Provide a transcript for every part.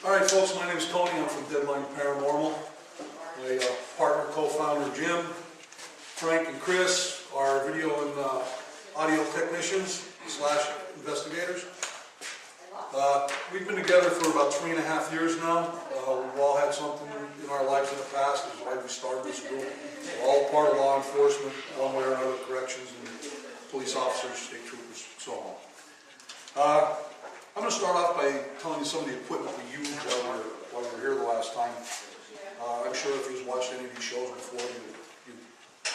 Alright folks, my name is Tony, I'm from Deadline Paranormal. My partner, co-founder Jim, Frank and Chris are video and audio technicians / investigators. We've been together for about 3.5 years now. We've all had something in our lives in the past. This is why we started this group. We're all part of law enforcement, one way or another, corrections and police officers, state troopers, so on. I'm going to start off by telling you some of the equipment we used while we were here the last time. I'm sure if you've watched any of these shows before, you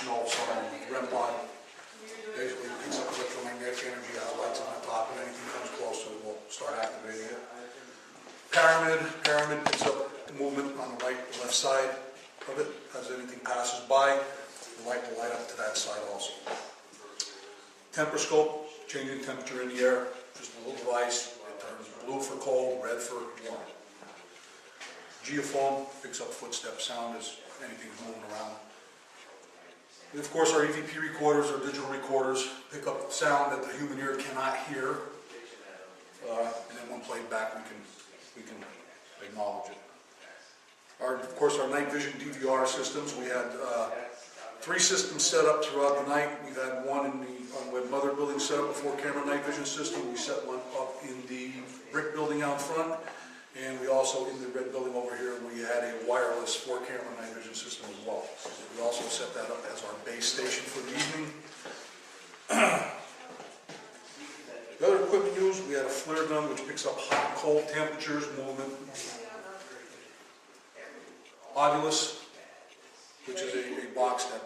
know some of them. REM pod basically picks up electromagnetic energy, has lights on the top, and anything comes close to it will start activating it. Pyramid picks up movement on the right and left side of it. As anything passes by, the light will light up to that side also. Temperscope, changing temperature in the air, just a little device. It turns blue for cold, red for warm. Geophone picks up footstep sound as anything's moving around. And of course, our EVP recorders, our digital recorders, pick up sound that the human ear cannot hear. And then when played back, we can acknowledge it. Of course, our night vision DVR systems. We had 3 systems set up throughout the night. We've had one in the mother building set up, a 4-camera night vision system. We set one up in the brick building out front, and we also, in the red building over here, we had a wireless 4-camera night vision system as well. We also set that up as our base station for the evening. The other equipment used, we had a flare gun which picks up hot and cold temperatures, movement. Ovilus, which is a box that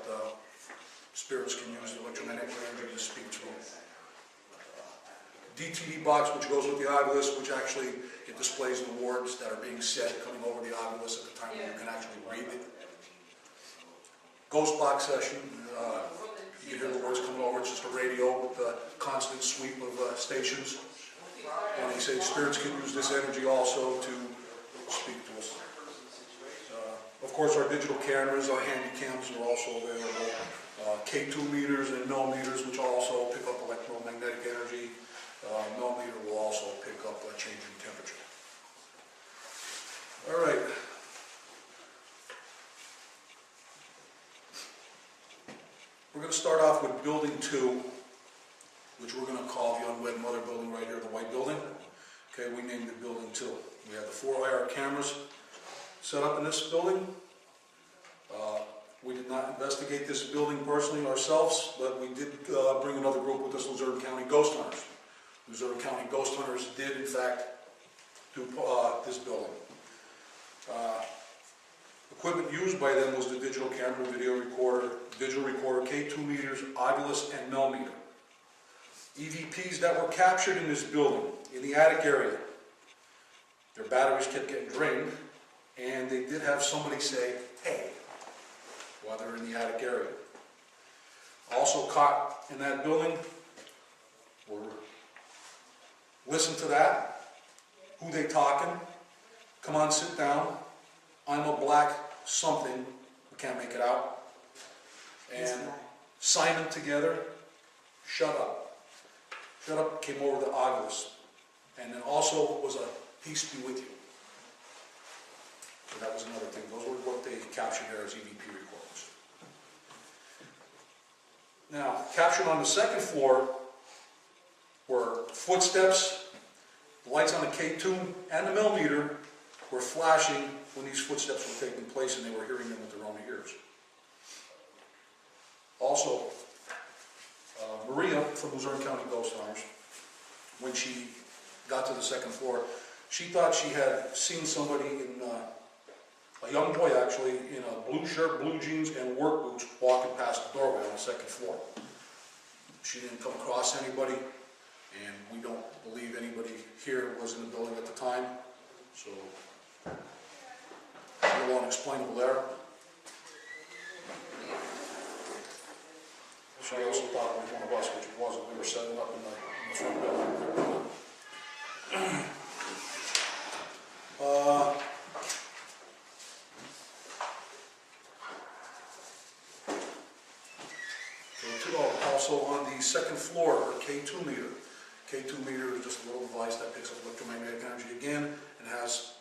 spirits can use the electromagnetic energy to speak through. DTD box, which goes with the Ovilus, which actually it displays the words that are being said coming over the Ovilus at the time when you can actually read it. Ghost box session, you can hear the words coming over. It's just a radio with a constant sweep of stations. And they say spirits can use this energy also to speak to us. Of course, our digital cameras, our handy cams are also available. K2 meters and millimeters, which also pick up electromagnetic energy. Millimeter will also pick up a change in temperature. All right. We're going to start off with Building 2, which we're going to call the Unwed Mother Building right here, the white building. Okay, we named it Building 2. We have the 4 IR cameras set up in this building. We did not investigate this building personally ourselves, but we did bring another group with us, Luzerne County Ghost Hunters. Luzerne County Ghost Hunters did, in fact, do this building. Equipment used by them was the digital camera, video recorder, digital recorder, K2 meters, Ovilus, and millimeter. EVPs that were captured in this building, in the attic area, their batteries kept getting drained, and they did have somebody say, "Hey," while they're in the attic area. Also caught in that building were, listen to that, who they talking, come on, sit down, I'm a black something, we can't make it out, and sign them together, shut up. Shut up came over the Ovilus, and then also was a peace be with you. So that was another thing. Those were what they captured there as EVP recordings. Now, captured on the second floor were footsteps. The lights on the K2 and the millimeter were flashing when these footsteps were taking place, and they were hearing them with their own ears. Also, Maria from Luzerne County Ghost Hunters, when she got to the second floor, she thought she had seen somebody in a young boy actually in a blue shirt, blue jeans, and work boots walking past the doorway on the second floor. She didn't come across anybody, and we don't believe anybody here was in the building at the time, so a little unexplainable there. She also thought it was one of us, which it wasn't. We were setting up in the front building. Also on the second floor, our K2 meter. K2 meter is just a little device that picks up electromagnetic energy again and has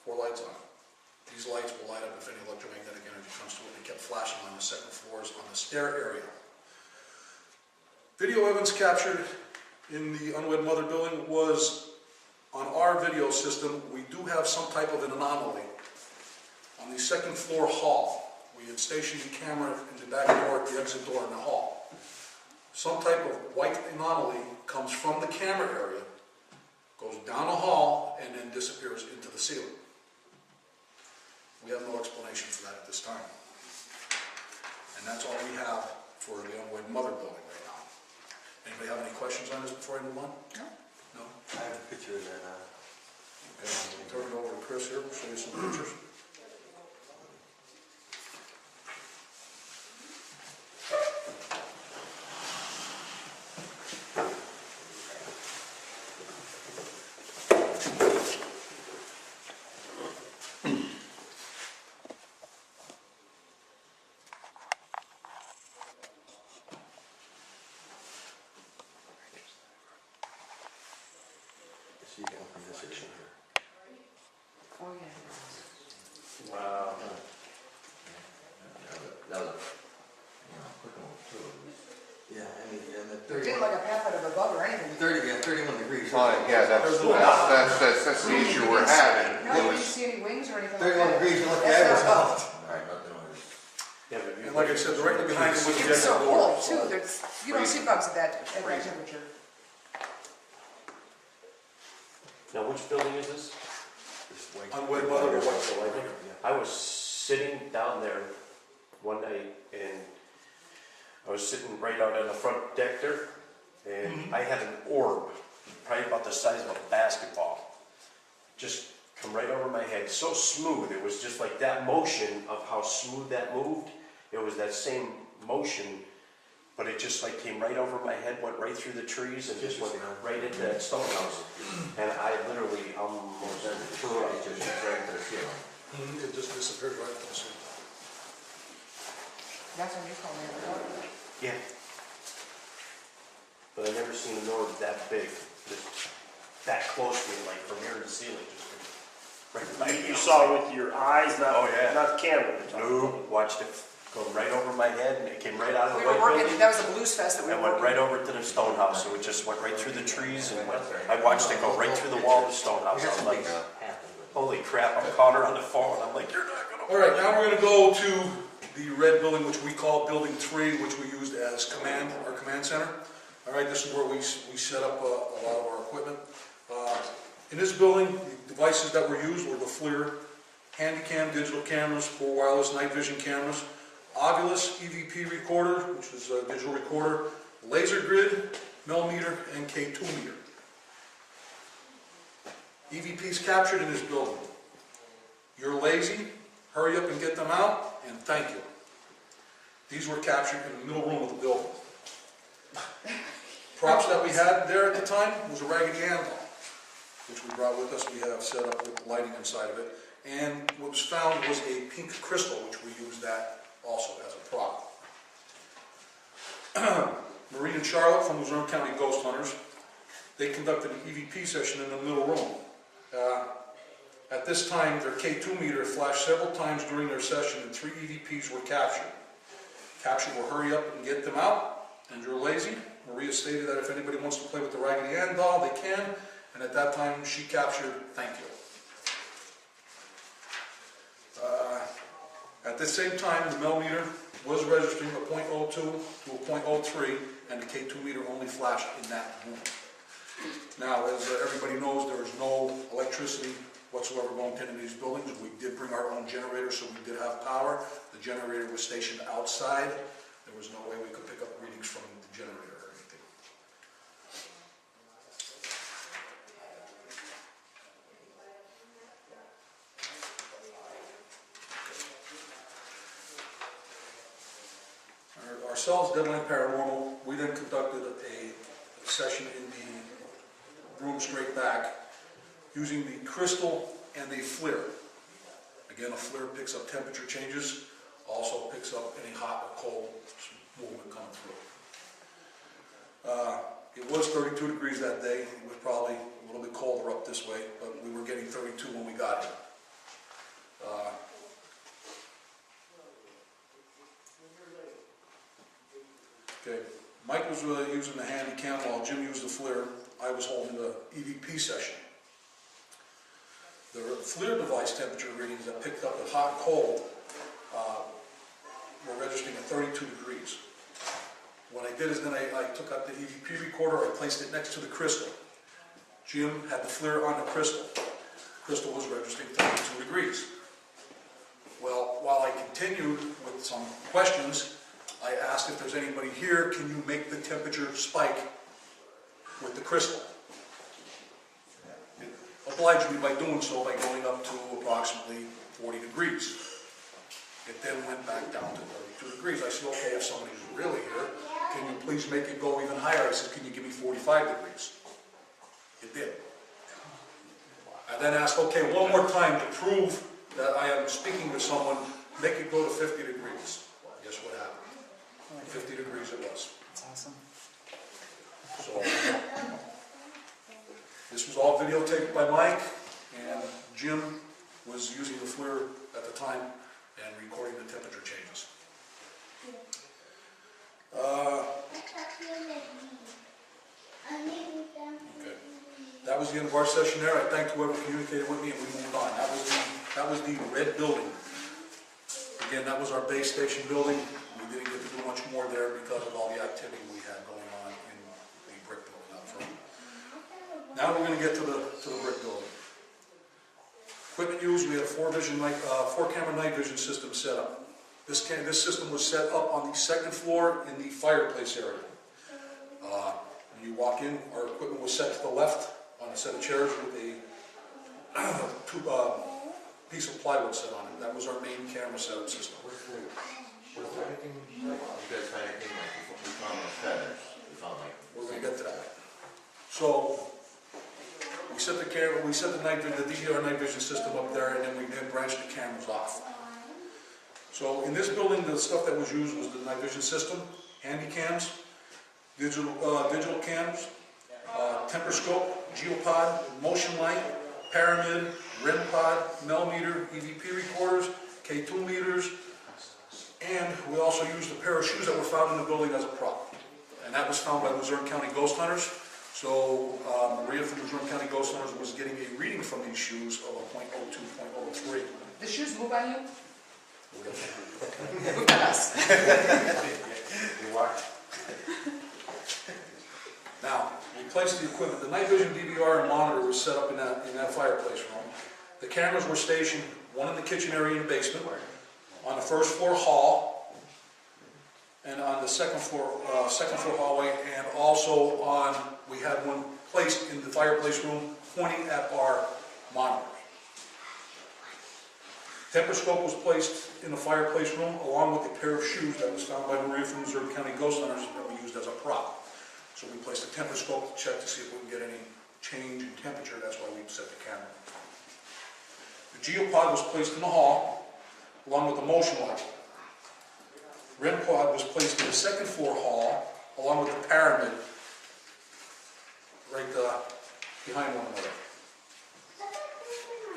4 lights on it. These lights will light up if any electromagnetic energy comes to it. They kept flashing on the second floors on the stair area. Video evidence captured in the unwed mother building was on our video system. We do have some type of an anomaly. On the second floor hall, we had stationed the camera in the back door at the exit door in the hall. Some type of white anomaly comes from the camera area, goes down the hall, and then disappears into the ceiling. We have no explanation for that at this time. And that's all we have for the unwed mother building right now. Anybody have any questions on this before I move on? No. No? I have a picture of that. Okay, I'll turn it over to Chris here, we'll show you some pictures. So you can open this section here. Oh, yeah. Wow. That was, yeah, and the It didn't look a path out of a bug or anything. 31 degrees. Yeah, that's the issue we're having. No, you didn't see any wings or anything like 31 that. degrees, you look That's at not it. Yeah, but And like I said, directly behind it was the It's so exit door. cold too, there's, you don't see bugs at that temperature. now which building is this? Unwed mother or what? So I was sitting down there one night and I was sitting right out on the front deck there and I had an orb, probably about the size of a basketball, just come right over my head, so smooth. It was just like that motion of how smooth that moved. It was that same motion, but it just like came right over my head, went right through the trees and just went right into that stone house. And I literally almost threw up. Just right into the ceiling. It just disappeared right into the ceiling. That's when you called me. Yeah. But I never seen an orb that big, just that close to me, like from here to the ceiling. Just right by me. You saw it with your eyes, not, Oh, yeah. not the camera. No, watched it go right over my head, and it came right out of We the were white working, building. that was a blues fest that we And were went working. right over to the stone house, so it just went right through the trees, and I watched it go right through the wall of the stone house. I was like, holy crap, I'm caught her on the phone. I'm like, you're not gonna. All right, now we're going to go to the red building, which we call Building 3, which we used as our command center. All right, this is where we set up a lot of our equipment. In this building, the devices that were used were the FLIR, Handycam digital cameras, 4 wireless night vision cameras, Ovilus EVP recorder, which is a digital recorder, laser grid, millimeter, and K2 meter. EVPs captured in this building. You're lazy, hurry up and get them out, and thank you. These were captured in the middle room of the building. Props that we had there at the time was a Raggedy Ann doll, which we brought with us. We have set up with lighting inside of it. And what was found was a pink crystal, which we used that also as a prop. Marie and Charlotte from Luzerne County Ghost Hunters, they conducted an EVP session in the middle room. At this time, their K2 meter flashed several times during their session, and 3 EVPs were captured. Captured will hurry up and get them out, and you're lazy. Maria stated that if anybody wants to play with the Raggedy Ann doll, they can, and at that time she captured, thank you. At the same time, the millimeter was registering a .02 to a .03, and the K2 meter only flashed in that room. Now, as everybody knows, there is no electricity whatsoever going into these buildings. We did bring our own generator, so we did have power. The generator was stationed outside. There was no way we could pick up readings from the generator or anything. Ourselves, Deadline Paranormal, we then conducted a session in the room straight back using the crystal and the FLIR. Again, a FLIR picks up temperature changes, also picks up any hot or cold movement coming through. It was 32 degrees that day. It was probably a little bit colder up this way, but we were getting 32 when we got here. Okay, Mike was using the handy cam while Jim used the FLIR. I was holding the EVP session. The FLIR device temperature readings that picked up the hot and cold were registering at 32 degrees. What I did is then I took out the EVP recorder, I placed it next to the crystal. Jim had the FLIR on the crystal. Crystal was registering 32 degrees. Well, while I continued with some questions, I asked if there's anybody here, can you make the temperature spike with the crystal? It obliged me by doing so by going up to approximately 40 degrees. It then went back down to 32 degrees. I said, okay, if somebody's really here, can you please make it go even higher? I said, can you give me 45 degrees? It did. I then asked, okay, one more time to prove that I am speaking with someone, make it go to 50 degrees. Guess what happened? 50 degrees it was. That's awesome. So, this was all videotaped by Mike, and Jim was using the FLIR at the time and recording the temperature changes. Okay. That was the end of our session there. I thanked whoever communicated with me and we moved on. That was the red building. Again, that was our base station building. We didn't get to do much more there because of all the activity we had going on in the brick building up front. Now we're going to get to the brick building. Equipment used, we had a four-camera night vision system set up. This system was set up on the second floor in the fireplace area. When you walk in, our equipment was set to the left on a set of chairs with a piece of plywood set on it. That was our main camera setup system. Was there anything, like, you guys find anything like, we found the feathers, we found like. We're going to get to that. So, we set the night vision, the DVR night vision system up there, and then we then branched the cameras off. So, in this building, the stuff that was used was the night vision system, handy cams, digital cams, temperscope, geopod, motion light, pyramid, REM pod, millimeter, EVP recorders, K2 meters, and we also used a pair of shoes that were found in the building as a prop. And that was found by Luzerne County Ghost Hunters. So Maria from Luzerne County Ghost Hunters was getting a reading from these shoes of a .02, .03. The shoes move on you? Move on us. You walk. Now, we placed the equipment. The night vision DVR and monitor was set up in that fireplace room. The cameras were stationed, one in the kitchen area in the basement, on the first floor hall, and on the second floor hallway, and also we had one placed in the fireplace room pointing at our monitors. Temperscope was placed in the fireplace room along with a pair of shoes that was found by Maria from Luzerne County Ghost Hunters that we used as a prop. So we placed a temperscope to check to see if we can get any change in temperature. That's why we set the camera. The geopod was placed in the hall along with the motion light. REM pod was placed in the second floor hall along with the pyramid right behind one another.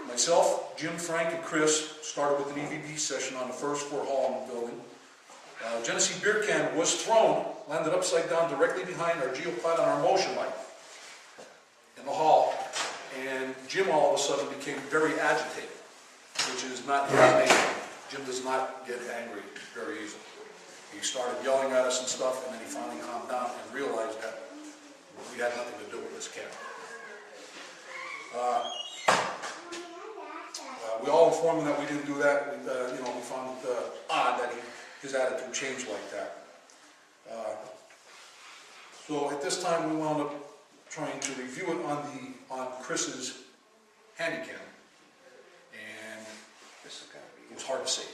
Myself, Jim, Frank, and Chris started with an EVP session on the first floor hall in the building. Genesee beer can was thrown, landed upside down directly behind our geopod and our motion light in the hall. And Jim all of a sudden became very agitated, which is not his nature. Jim does not get angry very easily. He started yelling at us and stuff, and then he finally calmed down and realized that we had nothing to do with this camera. We all informed him that we didn't do that. We found it odd that his attitude changed like that. So at this time, we wound up trying to review it on Chris's handycam, and it was hard to see.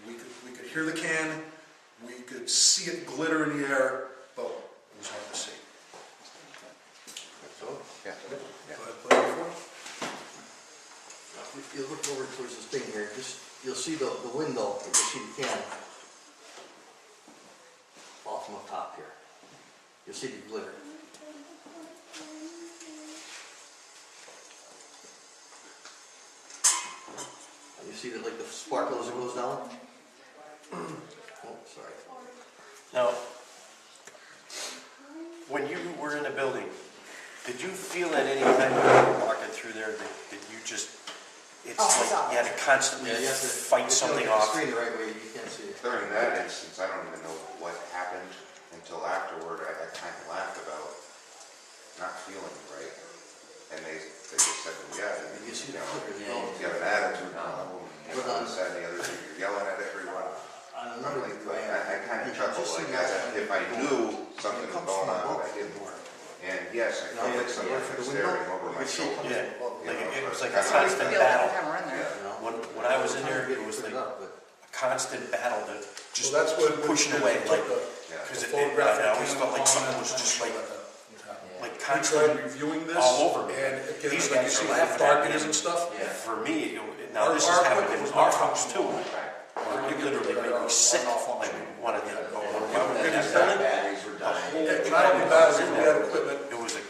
We could hear the can, we could see it glitter in the air, but it was hard to see. So, yeah. Go ahead, play it for us. If you look over towards this thing here, you'll see the window, you'll see the can fall from the top here. You'll see the glitter. You see that, like, the sparkle as it goes down? Oh, sorry. Now, when you were in the building, did you feel at any time when you were walking through there that you just, it's like you had to constantly fight something off? Screen the right way, you can't see it. During that instance, I don't even know what happened until afterward. I kind of laughed about not feeling right. And they just said, well, yeah, You see the know, flicker, you have an attitude problem. You know, this, that, and the other thing. You're yelling at everyone. On another Like, way, I kind of chuckled like that. If I knew something was going on, I didn't. And yes, I felt like someone was staring over my shoulder. Yeah, like it was like a That's how we constant Feel every battle. time we're in there. When I was in there, it was like a constant battle to just So that's what pushing away, like, Yeah. because the I photographic always felt like something was just like We tried constantly reviewing this, all over me. and again, These like you guys see are how laughing dark at it me. is and stuff. For me, now this has happened in our house too. It literally made me sick, like wanted to go around in that building. batteries were dying. Yeah, not only that, we had equipment, It was a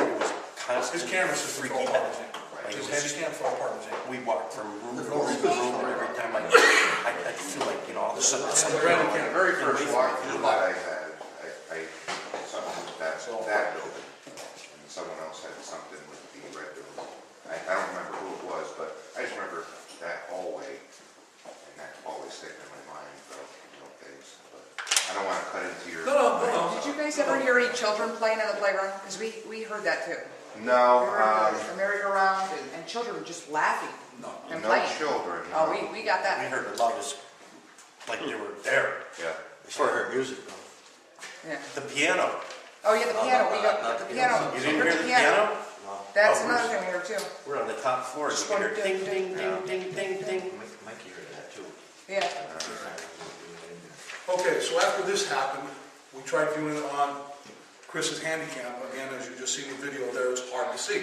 constant his camera system for freaky apartments, battle. Like, his it was- handycam for apartments. We walked from room to room to room, and every time I'd feel like, you know, all of a sudden And the something. granny The cam. very first walkthrough that I had, something with that building, and someone else had something with the red building. I don't remember who it was, but I just remember that hallway, and that hallway sticking in my mind about, things. But I don't want to cut into your. No. Did you guys ever hear any children playing on the playground? Because we heard that too. No, We heard the merry-go-round and children just laughing No. and no playing. children. Oh, no. we got We that. heard the loudest, like they were there. Yeah. Before I heard music though. Yeah. The piano, Oh, yeah, the piano, we not got the the piano. piano. you didn't Heard hear the piano? That's Oh, another we're- thing we heard too. We're on the top floor, you can hear ding, ding, ding, ding, ding, ding. Mikey heard that too. Yeah. Okay, so after this happened, we tried viewing it on Chris's handycam. Again, as you just seen the video there, it's hard to see.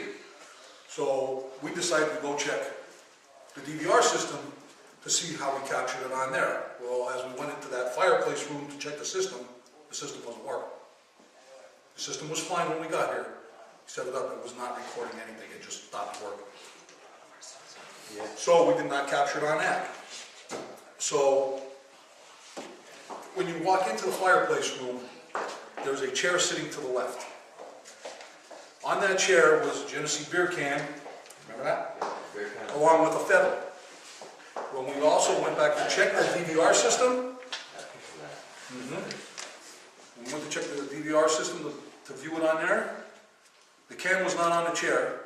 So we decided to go check the DVR system to see how we captured it on there. Well, as we went into that fireplace room to check the system wasn't working. The system was fine when we got here. We set it up, it was not recording anything, it just stopped working. So we did not capture it on that. So when you walk into the fireplace room, there's a chair sitting to the left. On that chair was a Genesee beer can, remember that? Very kind of. Along with a feather. When we also went back to check the DVR system, we went to check the DVR system to view it on there, the can was not on the chair,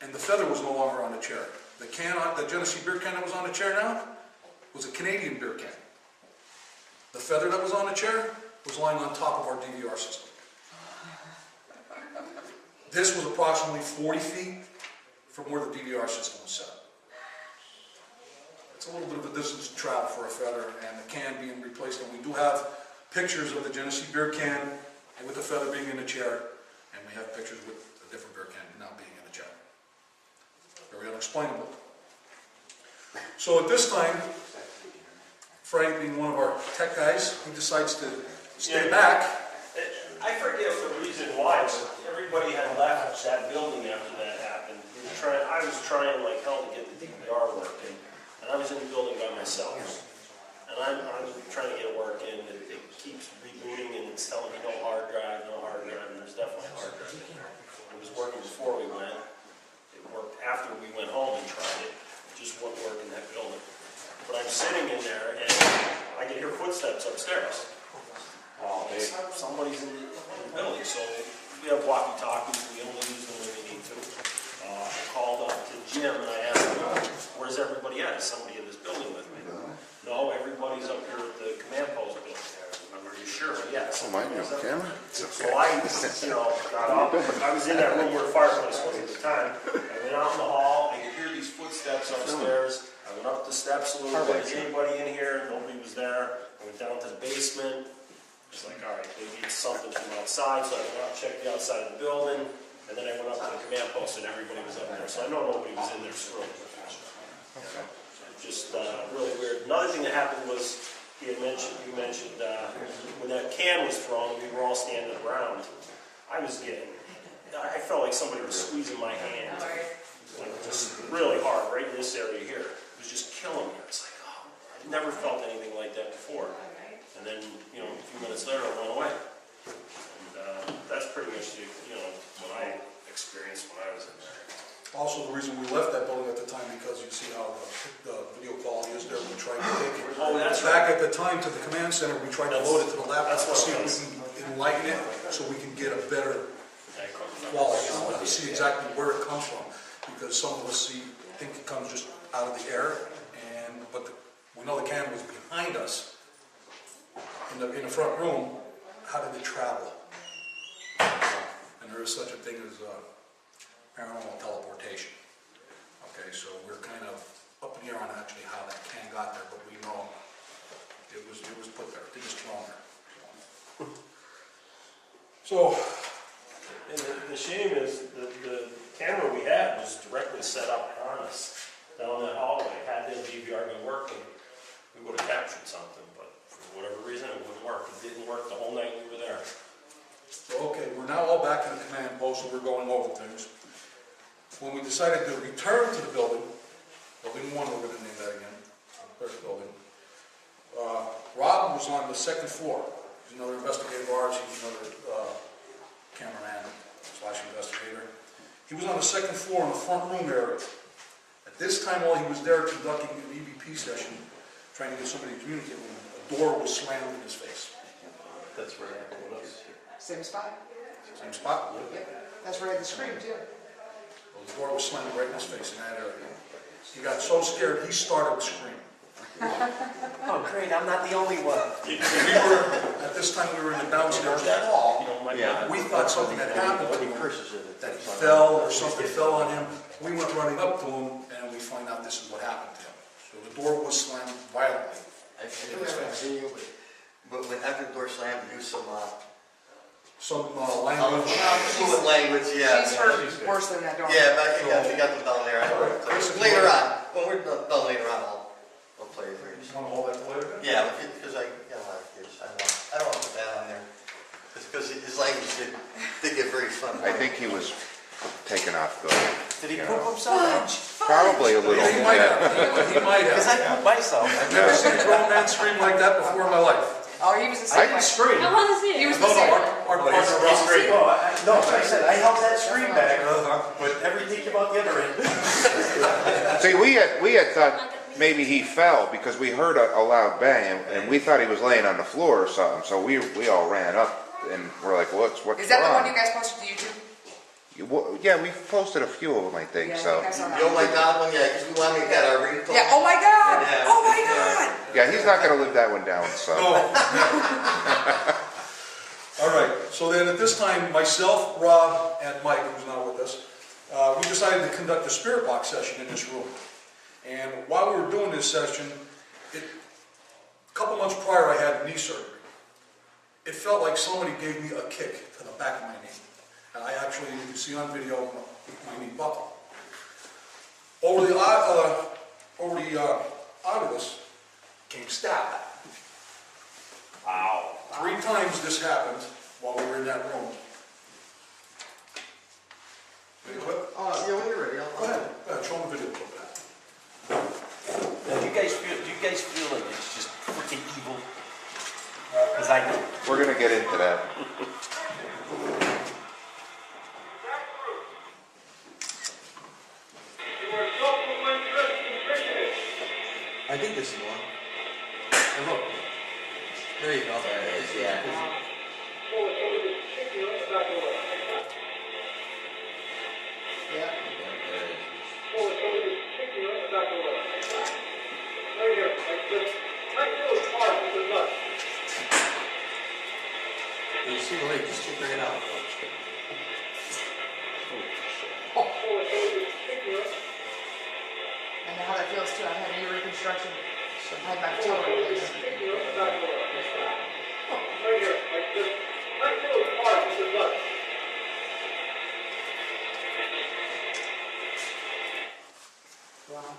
and the feather was no longer on the chair. The Genesee beer can that was on the chair now was a Canadian beer can. The feather that was on the chair was lying on top of our DVR system. This was approximately 40 feet from where the DVR system was set. It's a little bit of a distance to travel for a feather and the can being replaced. And we do have pictures of the Genesee beer can and with the feather being in the chair. And we have pictures with a different beer can now being in the chair. Very unexplainable. So at this time, Frank, being one of our tech guys, he decides to stay back. I forget the reason why, but everybody had left that building after that happened. I was trying like hell to get the DVR working, and I was in the building by myself. And I'm trying to get it working, and it keeps rebooting, and it's telling me no hard drive, and there's definitely a hard drive in there. It was working before we went. It worked after we went home and tried it. It just wouldn't work in that building. But I'm sitting in there, and I can hear footsteps upstairs. Somebody's in the building, so we have walkie-talkies, we only use them when we need to. I called up to Jim and I asked him, where's everybody at? Is somebody in this building with me? No, everybody's up here at the command post building. Are you sure? Yes. Oh, mine, you on camera? So I, got up, I was in that room where the fireplace was at the time. I went out in the hall, I could hear these footsteps upstairs. I went up the steps a little bit, is anybody in here? Nobody was there. I went down to the basement. It's like, all right, maybe it's something from outside, so I went out and checked the outside of the building, and then I went up to the command post and everybody was up there. So I know nobody was in there screwing. Just really weird. Another thing that happened was, you mentioned when that can was thrown, we were all standing around. I felt like somebody was squeezing my hand, like just really hard, right in this area here. It was just killing me. It's like, oh, I've never felt anything like that before. And then, a few minutes later, it went away. And that's pretty much That's back at the time to the command center, we tried to load it to the laptop That's to what see it if was. we can enlighten it, so we can get a better quality, to see exactly where it comes from. Because some of us think it comes just out of the air, but we know the can was behind us in the front room. How did it travel? And there is such a thing as paranormal teleportation. Okay, so we're kind of up in the air on actually how that can got there, but we know it was put there, it was thrown there. So, And the shame is that the camera we had was directly set up on us down that hallway. Had the DVR been working, we would have captured something, but for whatever reason, it wouldn't work. It didn't work the whole night we were there. so okay, we're now all back in the command post, and we're going over things. When we decided to return to the building, building 1, we're going to name that again, the first building, Rob was on the second floor. He's another investigator of ours, he's another cameraman / investigator. He was on the second floor in the front room area. At this time, while he was there conducting an EVP session, trying to get somebody to communicate with him, a door was slammed in his face. That's where it was. Same spot? Same spot. Yep. That's where I had the scream too. The door was slammed right in his face in that area. He got so scared, he started screaming. Oh, great, I'm not the only one. At this time, we were in the downstairs hall. Yeah. We thought something had happened to When he him, curses it. that he fell or something fell on him. We went running up to him, and we find out this is what happened to him. So the door was slammed violently. I remember seeing you, but when after the door slammed, you used some Language. fluent language, yeah. She's hurt worse than that door. Yeah, but you got them down there. Later on, when we're done later on, I'll play it for you. Want to hold that for later? Yeah, because I got a lot of kids. I don't want to put that on there. Because his language did get very fun. I think he was taken off the, Did he poop himself? probably a little, He might yeah. have. He might Because I have. pooped myself. I've never seen a grown man scream like that before in my life. Oh, he was the I same way. didn't scream. I want to see He it. was No, the same way. our partner Rob. No, I said, I held that scream back, but everything came out the other end. See, we had thought maybe he fell because we heard a loud bang and we thought he was laying on the floor or something. So we all ran up and we're like, what's Is that the one wrong? you guys posted to YouTube? Yeah, we posted a few of them, I think. Yeah, I So think I saw that. You oh my God one, yeah, because we want to get our ringtone. Yeah, oh my God! Yeah. Oh my God! yeah, he's not going to live that one down. So No. All right, so then at this time, myself, Rob, and Mike, who's not with us, we decided to conduct a spirit box session in this room. And while we were doing this session, a couple months prior, I had knee surgery. It felt like somebody gave me a kick to the back of my knee. And I actually, you can see on video, my knee buckled. Over the obulus came stab. Wow. 3 times this happened while we were in that room. Video clip? Yeah, when you're ready, Go ahead, show them the video clip. Now, do you guys feel like it's just freaking evil? Because I do. we're going to get into that. I think this is the one. Oh, look. There you go. Yeah. Yeah. You see the lake, just check it out. I know how that feels too. I've had knee reconstruction. I had my toe replaced. Wow.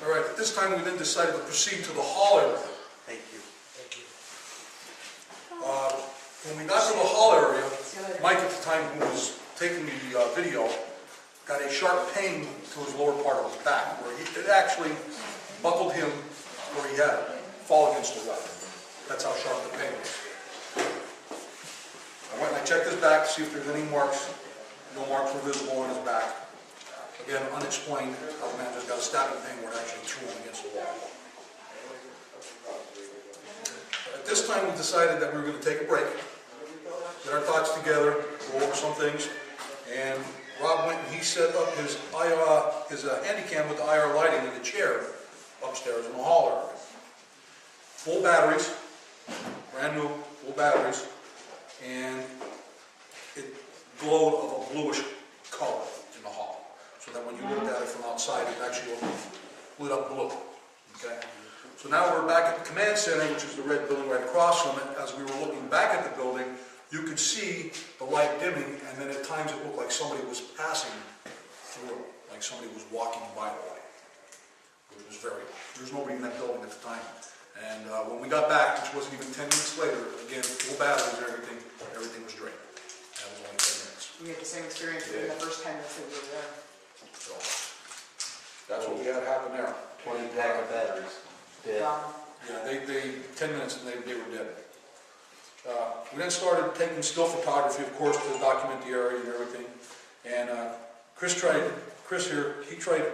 All right, at this time we then decided to proceed to the hall area. Thank you. When we got to the hall area, Mike at the time, who was taking the video, got a sharp pain to his lower part of his back, where it actually buckled him where he had it, fall against the wall. That's how sharp the pain was. I went and I checked his back to see if there's any marks. No marks were visible on his back. again, unexplained, how the man just got a stabbing pain where it actually threw him against the wall. At this time, we decided that we were going to take a break, get our thoughts together, go over some things, and Rob went and he set up his handycam with the IR lighting in the chair upstairs in the hall area. Full batteries, brand new, full batteries, and it glowed of a bluish color in the hall. So that when you looked at it from outside, it actually lit up blue. Okay? So now we're back at the command center, which is the red building right across from it. As we were looking back at the building, you could see the light dimming, and then at times it looked like somebody was passing through, like somebody was walking by the light. It was there was nobody in that building at the time. And when we got back, which wasn't even 10 minutes later, again, full batteries and everything was drained. That was only 10 minutes. We had the same experience in the first 10 minutes that we were there. So that's what we had happen there. 20 pack of batteries. Dead. Yeah, they 10 minutes and they were dead. We then started taking still photography, of course, to document the area and everything. And Chris here, he tried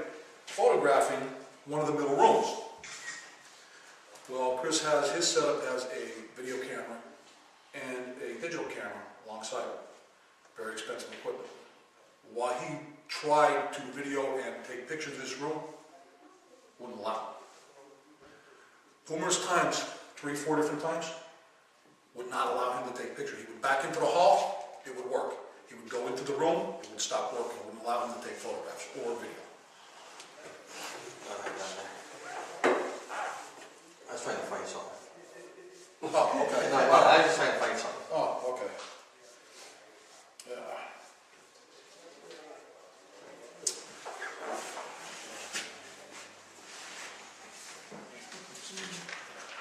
photographing one of the middle rooms. Well, Chris has his setup as a video camera and a digital camera alongside it. Very expensive equipment. While he tried to video and take pictures of this room, wouldn't allow it. Numerous times, 3, 4 different times, would not allow him to take pictures. He would back into the hall, it would work. He would go into the room, it would stop working. It wouldn't allow him to take photographs or video. I was trying to find something. Oh, okay. No, I was just trying to find something. Oh, okay. Yeah.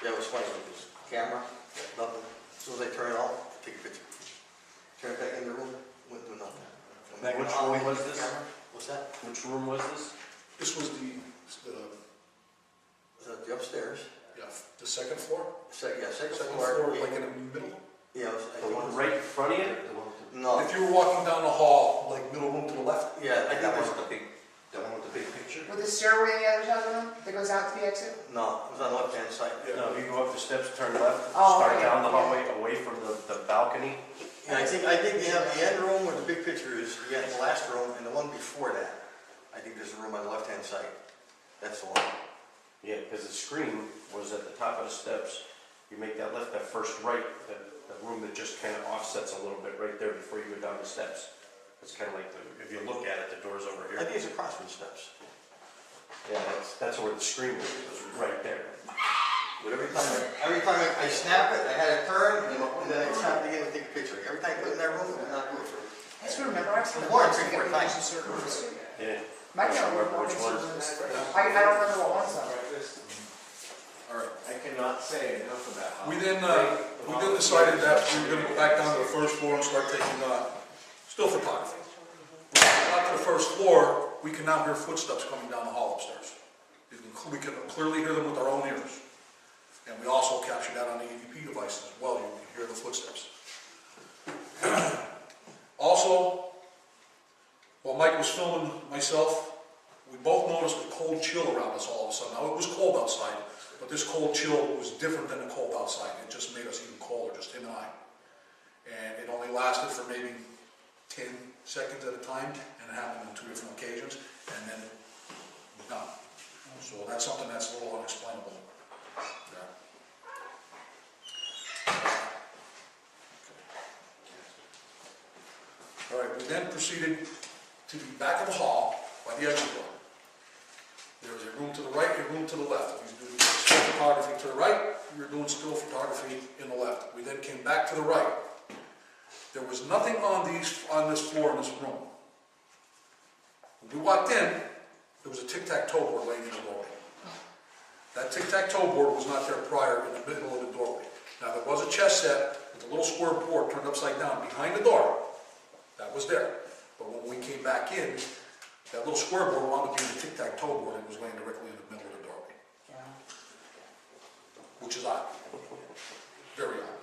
Yeah, it was funny with this camera, nothing. As soon as I turn it off, take a picture. Turn it back in the room, wouldn't do nothing. Which room was this? What's that? Which room was this? This was the Was that the upstairs? yeah, the second floor? Second Second floor. floor, like in the middle? Yeah, it was, I The think one it was, right in front of you? no, If you were walking down the hall, like middle room to the left? yeah, I think That it was was, the one with the big picture? With the stairway on the other side of the room that goes out to the exit? no, it was on the left-hand side. No, if you go up the steps, turn left, Oh, start okay. down the hallway, away from the balcony. Yeah, I think they have the end room where the big picture is, you got the last room, and the one before that. I think there's a room on the left-hand side. That's the one. Yeah, because the screen was at the top of the steps. You make that left, that first right, the room that just kind of offsets a little bit right there before you go down the steps. It's kind of like, if you look at it, the door's over I here. think it's across from the steps. Yeah, that's where the screen was, it was right there. But every time I snap it, I had it turn, and then I snapped again and take a picture. Every time I put it in that room, it would not do it. I just remember, I said, More once than to get 3-4 rid of times. certain rooms. Yeah. Mike, I don't remember which ones. I don't remember what ones though. All right. I cannot say enough about how. We then decided that we were going to go back down to the first floor and start taking still photography. When we got to the first floor, we can now hear footsteps coming down the hall upstairs. We can clearly hear them with our own ears. And we also captured that on the EVP devices as well. You can hear the footsteps. Also, while Mike was filming myself, we both noticed a cold chill around us all of a sudden. Now, it was cold outside, but this cold chill was different than the cold outside. It just made us even colder, just him and I. And it only lasted for maybe 10 seconds at a time, and it happened on 2 different occasions, and then it was gone. So that's something that's a little unexplainable. Yeah. All right, we then proceeded to the back of the hall by the exit door. There was a room to the right and a room to the left. We were doing still photography to the right, we were doing still photography in the left. We then came back to the right. There was nothing on this floor in this room. When we walked in, there was a tic-tac-toe board laying in the doorway. That tic-tac-toe board was not there prior in the middle of the doorway. Now, there was a chess set with a little square board turned upside down behind the door. That was there. But when we came back in, that little square board wound up being the tic-tac-toe board and was laying directly in the middle of the doorway. Yeah. Which is odd. Very odd.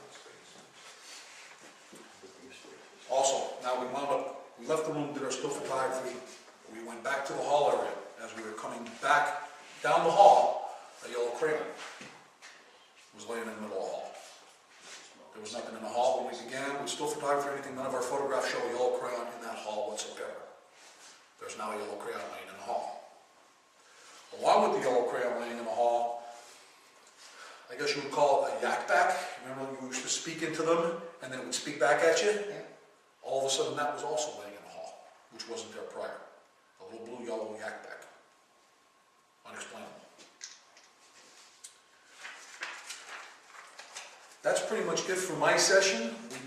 Also, now we left the room, did our still photography. We went back to the hall area. As we were coming back down the hall, a yellow crayon was laying in the middle of the hall. There was nothing in the hall when we began. With still photography or anything, none of our photographs show a yellow crayon in that hall whatsoever. There's now a yellow crayon laying in the hall. Along with the yellow crayon laying in the hall, I guess you would call it a yak back. Remember when you used to speak into them and then it would speak back at you? All of a sudden that was also laying in the hall, which wasn't there prior. A little blue, yellow yak back. Unexplainable. That's pretty much it for my session.